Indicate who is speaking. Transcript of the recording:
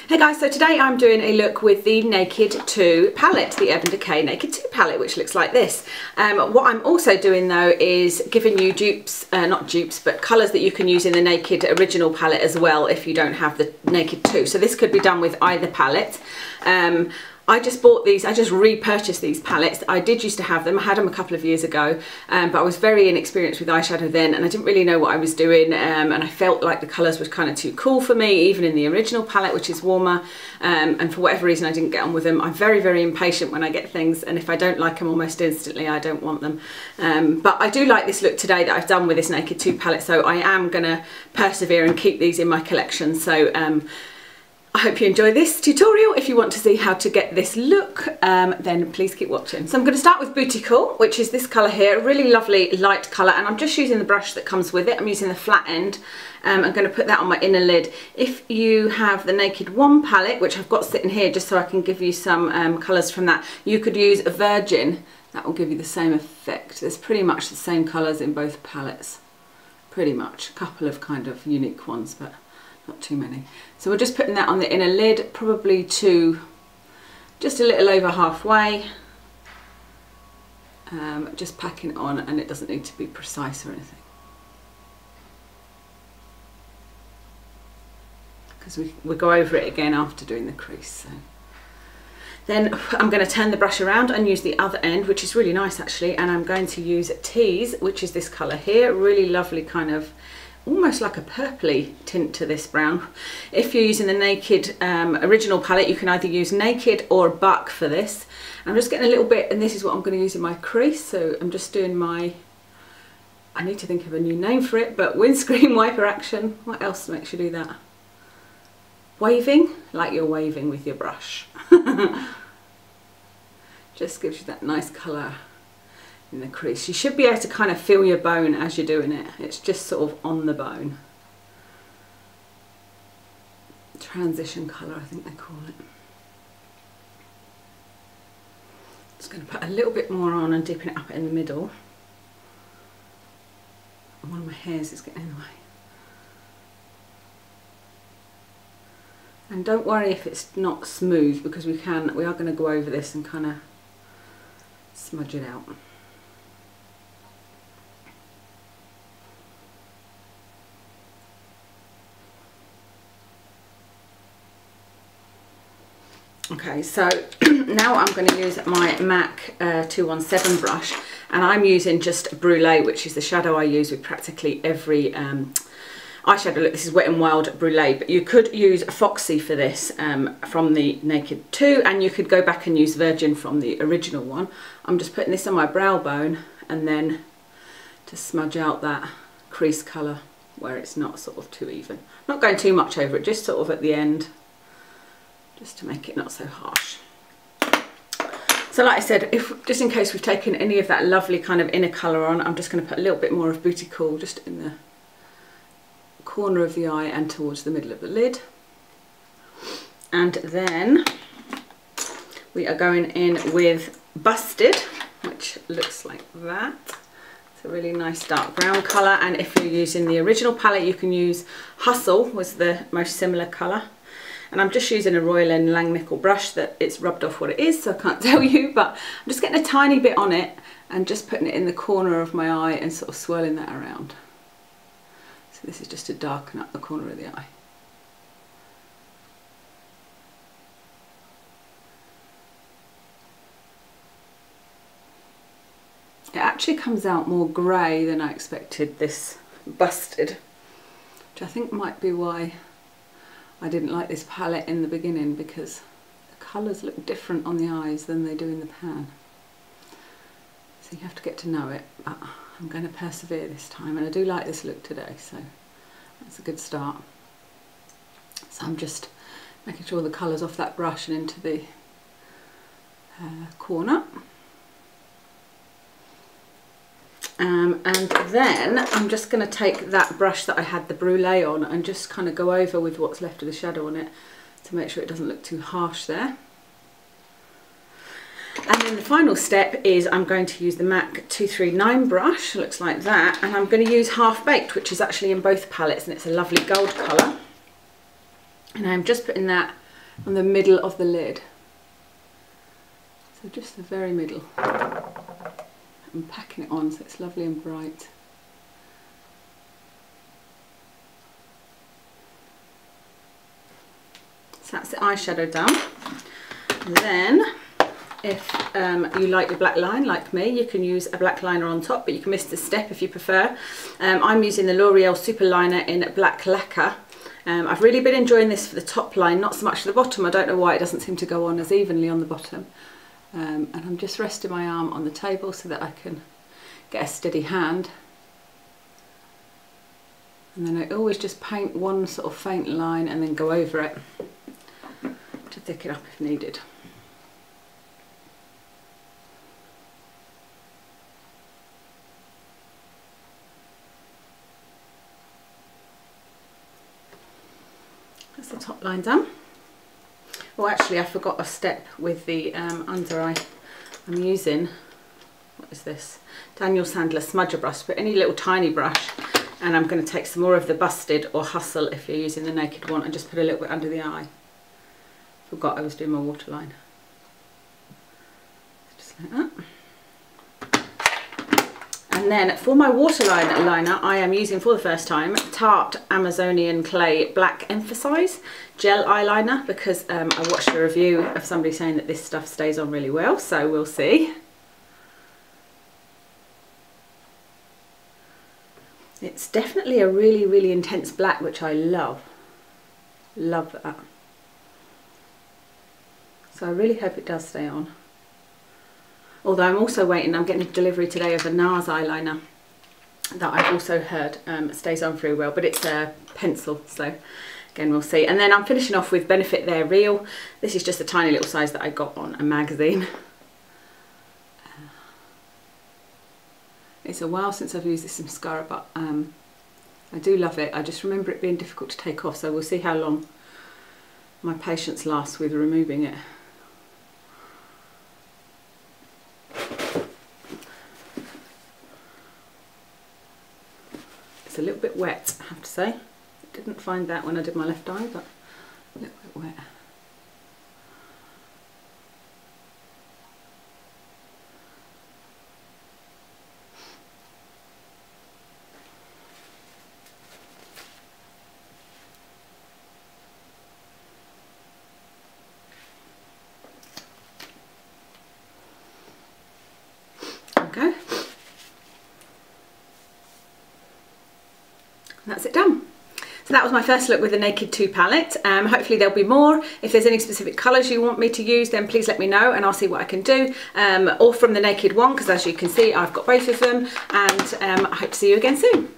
Speaker 1: Hey guys, so today I'm doing a look with the Naked 2 palette, the Urban Decay Naked 2 palette, which looks like this. What I'm also doing though is giving you dupes, not dupes, but colours that you can use in the Naked original palette as well if you don't have the Naked 2. So this could be done with either palette. I just bought these, I just repurchased these palettes. I did used to have them, I had them a couple of years ago, but I was very inexperienced with eyeshadow then and I didn't really know what I was doing, and I felt like the colours were kind of too cool for me, even in the original palette, which is warmer, and for whatever reason I didn't get on with them. I'm very, very impatient when I get things, and if I don't like them almost instantly, I don't want them. But I do like this look today that I've done with this Naked 2 palette, so I am going to persevere and keep these in my collection. So I hope you enjoy this tutorial. If you want to see how to get this look, then please keep watching. So I'm going to start with Bootycall, which is this colour here, a really lovely light colour, and I'm just using the brush that comes with it. I'm using the flat end. I'm going to put that on my inner lid. If you have the Naked 1 palette, which I've got sitting here just so I can give you some colours from that, you could use a Virgin. That will give you the same effect. There's pretty much the same colours in both palettes. Pretty much. A couple of kind of unique ones, but not too many. So we're just putting that on the inner lid, probably to just a little over halfway. Just packing it on, and it doesn't need to be precise or anything, because we'll go over it again after doing the crease. So then I'm going to turn the brush around and use the other end, which is really nice actually, and I'm going to use Tease, which is this colour here, really lovely kind of almost like a purpley tint to this brown. If you're using the Naked original palette, you can either use Naked or Buck for this. I'm just getting a little bit, and this is what I'm going to use in my crease, so I'm just doing my, I need to think of a new name for it, but windscreen wiper action. What else makes you do that? Waving, like you're waving with your brush. Just gives you that nice colour in the crease. You should be able to kind of feel your bone as you're doing it. It's just sort of on the bone. Transition colour, I think they call it. Just going to put a little bit more on and deepen it up in the middle. One of my hairs is getting in the way. And don't worry if it's not smooth, because we are going to go over this and kind of smudge it out. Okay, so now I'm going to use my MAC 217 brush, and I'm using just Brulee, which is the shadow I use with practically every eyeshadow look. This is Wet n Wild Brulee, but you could use Foxy for this from the Naked 2, and you could go back and use Virgin from the original one. I'm just putting this on my brow bone and then to smudge out that crease colour where it's not sort of too even. Not going too much over it, just sort of at the end, just to make it not so harsh. So like I said, just in case we've taken any of that lovely kind of inner colour on, I'm just going to put a little bit more of Bootycall just in the corner of the eye and towards the middle of the lid. And then we are going in with Busted, which looks like that. It's a really nice dark brown colour, and if you're using the original palette, you can use Hustle, was the most similar colour. And I'm just using a Royal & Langnickel brush that it's rubbed off what it is, so I can't tell you, but I'm just getting a tiny bit on it and just putting it in the corner of my eye and sort of swirling that around. So this is just to darken up the corner of the eye. It actually comes out more grey than I expected, this Busted, which I think might be why I didn't like this palette in the beginning, because the colours look different on the eyes than they do in the pan. So you have to get to know it, but I'm going to persevere this time, and I do like this look today, so that's a good start. So I'm just making sure the colour's off that brush and into the corner. And then I'm just going to take that brush that I had the Brulee on and just kind of go over with what's left of the shadow on it to make sure it doesn't look too harsh there. And then the final step is I'm going to use the MAC 239 brush, looks like that, and I'm going to use Half Baked, which is actually in both palettes, and it's a lovely gold colour. And I'm just putting that on the middle of the lid. So just the very middle. I'm packing it on so it's lovely and bright. So that's the eyeshadow done. And then if you like your black line like me, you can use a black liner on top, but you can miss the step if you prefer. I'm using the L'Oreal Super Liner in Black Lacquer. I've really been enjoying this for the top line, not so much for the bottom. I don't know why it doesn't seem to go on as evenly on the bottom. And I'm just resting my arm on the table so that I can get a steady hand. And then I always just paint one sort of faint line and then go over it to thicken up if needed. That's the top line done. Oh, actually I forgot a step with the under eye. I'm using, what is this? Daniel Sandler smudger brush, but any little tiny brush, and I'm going to take some more of the Busted or Hustle if you're using the Naked one and just put a little bit under the eye. Forgot I was doing my waterline. Just like that. And then for my waterline liner, I am using for the first time Tarte Amazonian Clay Black Emphasize Gel Eyeliner, because I watched a review of somebody saying that this stuff stays on really well, so we'll see. It's definitely a really, really intense black, which I love. Love that. So I really hope it does stay on. Although I'm also waiting, I'm getting a delivery today of a NARS eyeliner that I've also heard stays on very well, but it's a pencil, so again we'll see. And then I'm finishing off with Benefit They're Real. This is just a tiny little size that I got on a magazine. It's a while since I've used this mascara, but I do love it. I just remember it being difficult to take off, so we'll see how long my patience lasts with removing it. It's a little bit wet, I have to say. Didn't find that when I did my left eye, but a little bit wet. Okay. That's it done. So that was my first look with the Naked 2 palette. Hopefully there'll be more. If there's any specific colours you want me to use, then please let me know and I'll see what I can do. Or from the Naked one, because as you can see I've got both of them, and I hope to see you again soon.